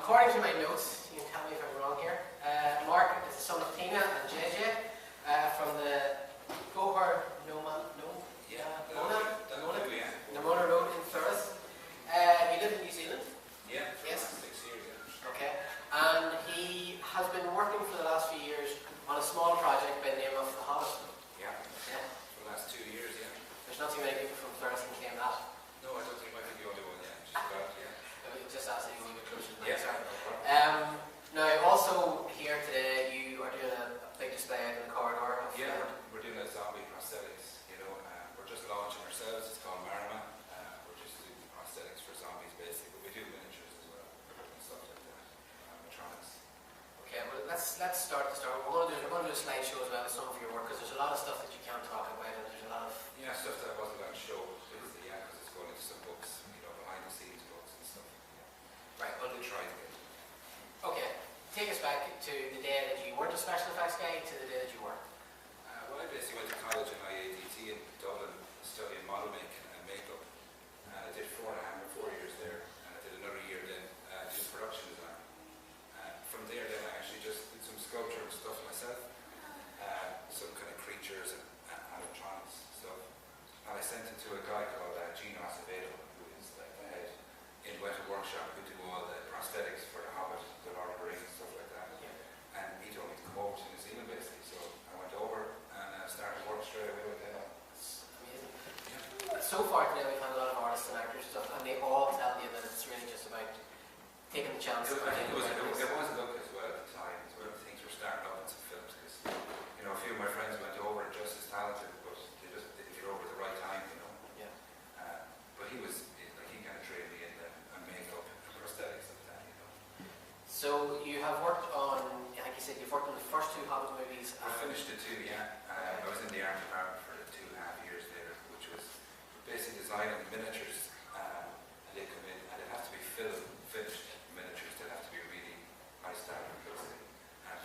according to my notes, you can tell me if I'm wrong here, Mark is the son of Tina and JJ from the Moher Namona Road in Thurles. You live in New Zealand? Yeah, for yes. 6 years, yeah. Okay. And he has been working for the last few years on a small project by the name of the Hobbit. Yeah, for the last 2 years, yeah. There's not too many people from Thurles can claim that. No, I don't think I might be the only one, yeah. Just about, yeah. Just asking you a bit closer to the mic, sorry. No now, also here today, you are doing a big display out in the corridor. Yeah, we're doing a zombie prosthetics, you know. We're just launching ourselves, it's called Marc. We're just doing prosthetics for zombies, basically, but we do miniatures as well, and stuff like that, animatronics. Okay, well, let's start. We're going to do a slideshow as well with some of your work, because there's a lot of stuff that you can't talk about, and there's a lot of... Yeah, stuff that I wasn't going to show, basically, yeah, because it's going into some books, you know, behind the scenes books and stuff. Yeah. Right, well, we'll try to get. Okay, take us back to the day that you weren't a special effects guy to the day that you were. Well, I basically went to college in IADT in Dublin, studying model making and makeup. And I did 4 years there, and I did another year then doing production design. From there then I actually just did some sculpture and stuff myself, some kind of creatures and animatronics stuff. And I sent it to a guy called Gino Acevedo, who is like the head in Weta Workshop, who do all the prosthetics for the Hobbit, the Lord of the Rings and stuff like that. Yeah. And he told me to come over to New Zealand basically, so I went over and started work straight away with them. That's amazing. Yeah. So far today we've had a lot of artists and actors and stuff, and they all tell you that it's really just about taking the chance. I think it was a look as well at the time, as well. Things were starting up in some films, because you know, a few of my friends went over just as talented, but they just didn't get over at the right time, you know. Yeah. But he kind of trained me in the makeup and prosthetics and that, you know. So you have worked on, like you said, you've worked on the first 2 Hobbit movies. I finished the 2, yeah. I was in the art department for the 2.5 years there, which was basically designing miniatures, and they come in, and they have to be finished miniatures. They have to be really high standard, because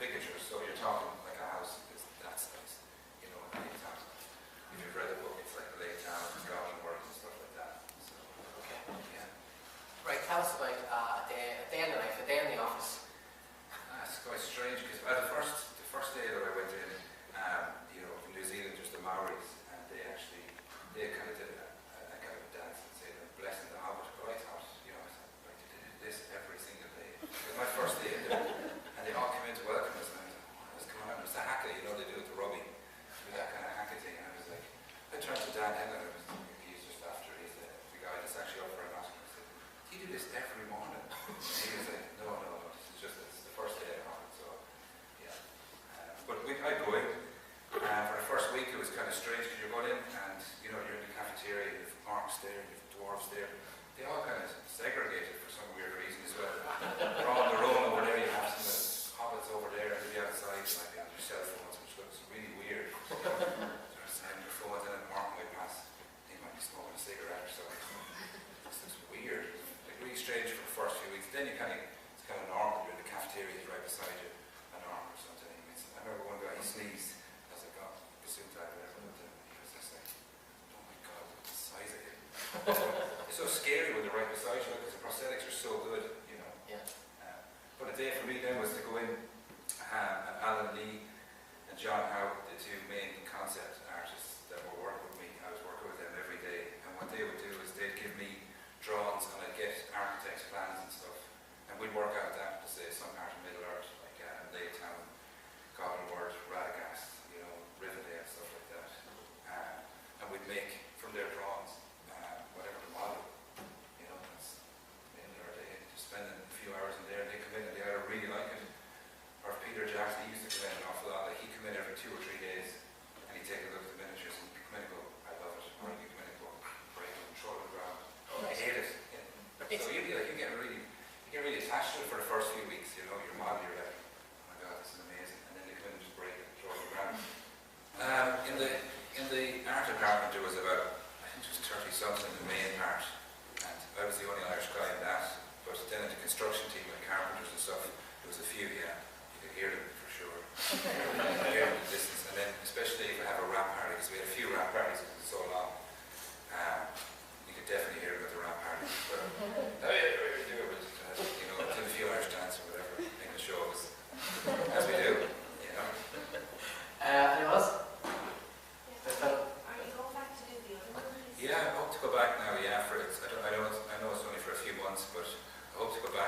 pictures. So you're talking like a house is that size, you know. And if you've read the book, it's like Lake Town, Goblin work and stuff like that. So, okay. Yeah. Right. Tell us about a day in the life, a day in the office. It's quite strange, because the first day that I went in, you know, in New Zealand, just the Maoris, and they kind of did a kind of dance and say they're blessing the Hobbit. But I thought, you know, like they did this every single day. It was my first day in there, and they all came in to welcome us, and I was coming out. It was the haka, you know, they do it the rubbing, with that kind of haka thing, and I was like, I turned to Dan Hennon, he's just after, he's the guy that's actually up for an Oscar. I said, do you do this every morning? And he was like, no, it's the first day of Hobbit, so yeah. But I'd go in. For the first week it was kind of strange, because you're going in and you know, you're in the cafeteria, you have orcs there, you have dwarves there. They all kind of segregated for some weird reason as well. They're all on their own over there, you have some hobbits over there, and you'll be outside, you might be on your cell phones, which looks really weird. They're saying your phones, and then Mark might pass, he might be smoking a cigarette or something. This looks weird. Like really strange for the first few weeks. Then it's kind of normal, you're in the cafeteria, is right beside you, an orc or something. I remember one guy, he sneezed. I was like, oh, assumed I had ever looked at him. He was just like, oh my god, look at the size of him. It's so scary when they're right beside you, because the prosthetics are so good, you know. Yeah. But a day for me then was to go in, and Alan Lee and John Howe, the 2 main concept artists that were working with me, I was working with them every day, and what they would do is they'd give me drawings, and I'd get architects' plans and stuff, and we'd work out that to say some part of Middle Earth, like Lake Town, Goblin Word, Radagast, you know, Rivendell, stuff like that. And we'd make from their drawings whatever the model, you know. That's the end of our day, just spending a few hours in there. They come in and they either really like it, or Peter Jackson, he used to come in an awful lot. Like, he'd come in every 2 or 3 days, and he'd take a look at the miniatures, and he'd come in and go, I love it. Or he'd come in and go, break it, control the ground. I hate it. Yeah. So you'd be like, you get really attached to it for the first few weeks, you know. Your model, you're like, oh my god, this is amazing. And then they come in and just break it, control the ground. In the art department, there was about, I think it was 30 something in the main part, and I was the only Irish guy in that. But then in the construction team, like carpenters and stuff, there was a few, yeah, you could hear them for sure. You could hear them in the distance, and then especially if we have a rap party, because we had a few rap parties because it's so long, you could definitely hear them at the rap party. But you know, it's in a few Irish times.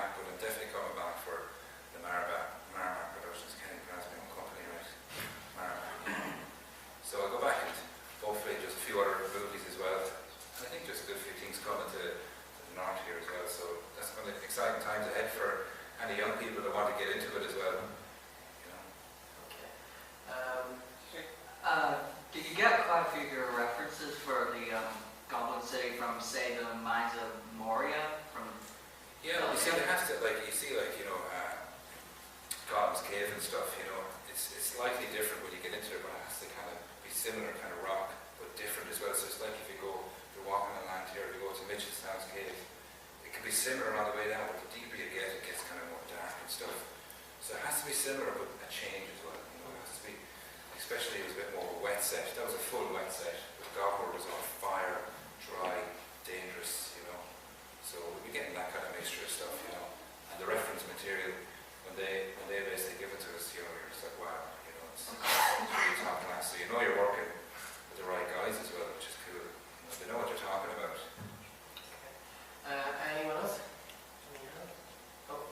back, but I'm definitely coming back for the Marc Productions. Kenny Grant's my own company, right? Marc. So I'll go back and hopefully just a few other movies as well. And I think there's a good few things coming to the north here as well. So that's going to be exciting times ahead for any young people that want to get into it as well. You know. Okay. Did you get quite a few of your references for the Goblin City from, say, the Mines of Moria? Yeah, you see, there has to, like, you know, Goblin's Cave and stuff, you know, it's slightly different when you get into it, but it has to kind of be similar kind of rock, but different as well. So it's like if you're walking on land here, if you go to Mitchellstown's Cave, it can be similar on the way down, but the deeper you get, it gets kind of more dark and stuff. So it has to be similar, but a change as well, you know, it has to be, especially it was a bit more of a wet set. That was a full wet set, but Goblin was on fire, dry, dangerous, you know. So we're getting that kind of mixture of stuff, you know. And the reference material, when they basically give it to us, you know, you're just like, wow, you know, it's really top class. So you know you're working with the right guys as well, which is cool. You know, they know what they're talking about. Anyone else? Oh.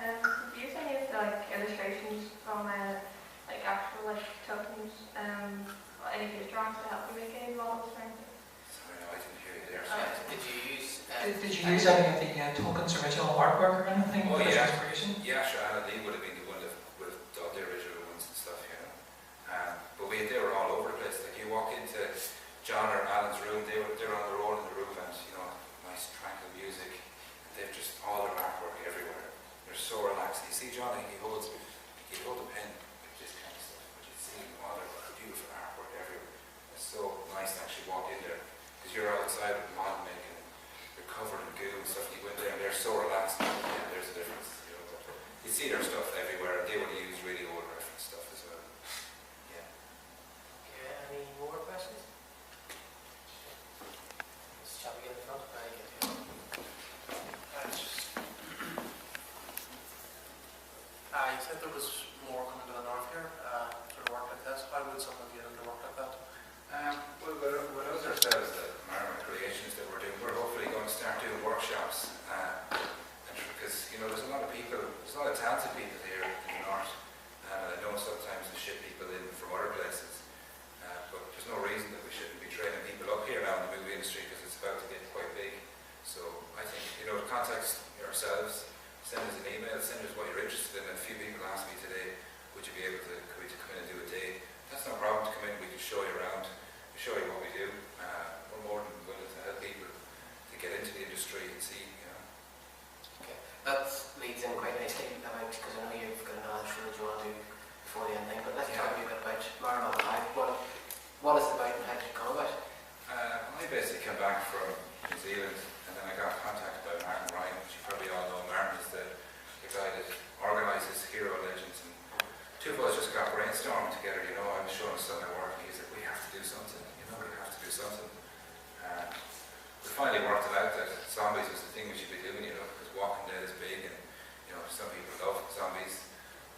Do you use any of the illustrations from like actual tokens, any of your drawings to help you make any models or anything? Sorry, no, I didn't hear you there. Did you use? Did you use any of the Tolkien's original artwork or anything Oh, for this yeah. inspiration? Yeah, sure, Alan Lee would have been the one that would have done the original ones and stuff, you know. But they were all over the place. Like you walk into John or Alan's room, they're on their own in the room, and you know, nice tranquil music. They've just all their artwork everywhere. They're so relaxed. You see John, he'd hold a pen with this kind of stuff, but you'd see all their beautiful artwork everywhere. It's so nice to actually walk in there, because you're outside with model making, you're covered in goo and stuff. You go in there and they're so relaxed. Yeah, there's a difference. You know, but you see their stuff everywhere, and they would use really old reference stuff as well. Yeah. Okay, any more questions? Shall we get in front? You said there was more coming to the north here, sort of work like this. How would someone get into work like that? Well, with us ourselves, the Marc Creations that we're doing, we're hopefully going to start doing workshops. Because, you know, there's a lot of talented people here in the north. And I know sometimes they ship people in from other places. But there's no reason that we shouldn't be training people up here now in the movie industry, because it's about to get quite big. So I think, you know, contact yourselves, send us an email, send us what you're interested in. A few people asked me today, would you be able to come in and do a day? That's no problem to come in, we can show you around, show you what we do. We're more than willing to help people to get into the industry and see, you know. Okay, that leads in quite nicely about, because I know you've got another show that you want to do before the end thing, but let's talk a bit about Marc Moher. What is it about and how did it come about? I basically came back from New Zealand, and then I got contacted by Martin Ryan, which you probably all know. Martin is the guy that organises Hero Legends, and two of us just got brainstorming together, you know. I was showing some of my work, and he said, we have to do something, you know, we have to do something. We finally worked it out that zombies was the thing we should be doing, you know, because Walking Dead is big, and, you know, some people love zombies.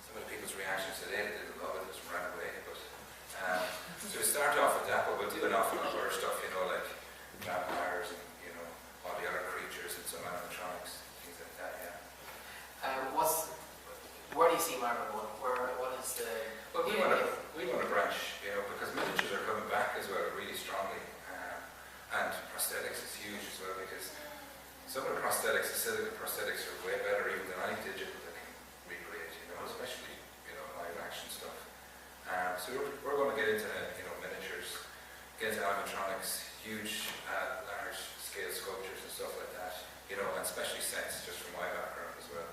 Some of the people's reactions today, they didn't love it, just ran away, but so we start off with that, but we'll do an awful lot of other stuff, you know, like vampires and, you know, all the other creatures and some animatronics, things like that, yeah. Where do you see Marc going? What is the... Well, we want to branch, you know, because miniatures are coming back as well really strongly, and prosthetics is huge as well, because some of the prosthetics, the silicone prosthetics, are way better even than any digital that can recreate, you know, especially, you know, live action stuff. So we're going to get into, you know, miniatures, get into animatronics, huge, large scale sculptures and stuff like that, you know, and especially sets, just from my background as well,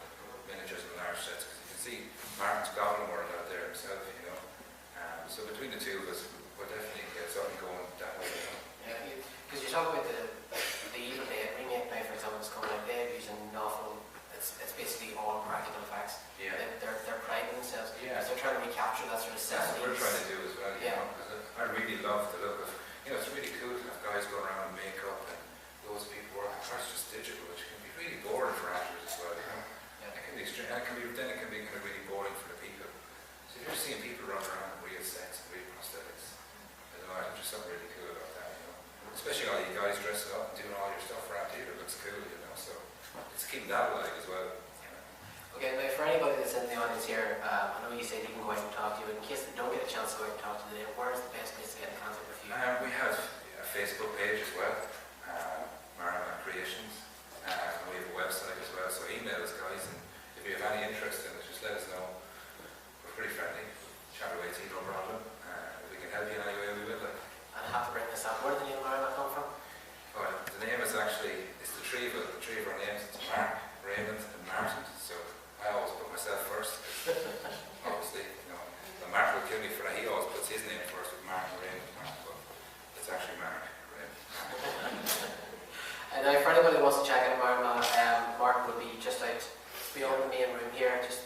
miniatures and large sets, because you can see Martin's Goblin world out there himself, you know. So between the two of us, we'll definitely get something going that way, you know. Yeah, because you talk about the Evil Dead remake now, for example, is coming out. They're using novel. It's basically all practical effects. Yeah. They're priding themselves. Yeah. Because they're trying to recapture that sort of That's what we're trying to do as well, you Yeah. know, because I really love the look of, you know, it's really cool to have guys going around in makeup and those people working. It's just digital, which can be really boring for actors as well, you know. Yeah. It can be extreme, and it can be kind of really boring for the people. So if you're seeing people run around in real sets and real prosthetics, I don't know, I think there's something really cool about that, you know. Especially all you guys dressing up. was cool, you know. So it's keeping that alive as well. Okay, now for anybody that's in the audience here, I know you said you can go out and talk to you, but in case they don't get a chance to go out and talk to you today, where is the best place to get in contact with you? We have a Facebook page as well, Marc Creations, and we have a website as well, so email us guys, and if you have any interest in it, just let us know. We're pretty friendly, chat away to you, no problem. If we can help you in any way, we will. I have to bring this up. Where did the name Marc come from? Well, the name is actually, it's the three of our names, it's Marc, Raymond and Martin, so I always put myself first, obviously, you know. But Marc will kill me for that, he always puts his name first with Marc and Raymond, but it's actually Marc, Raymond. And now for anybody who wants to check out Marc will be just out beyond the main room here, just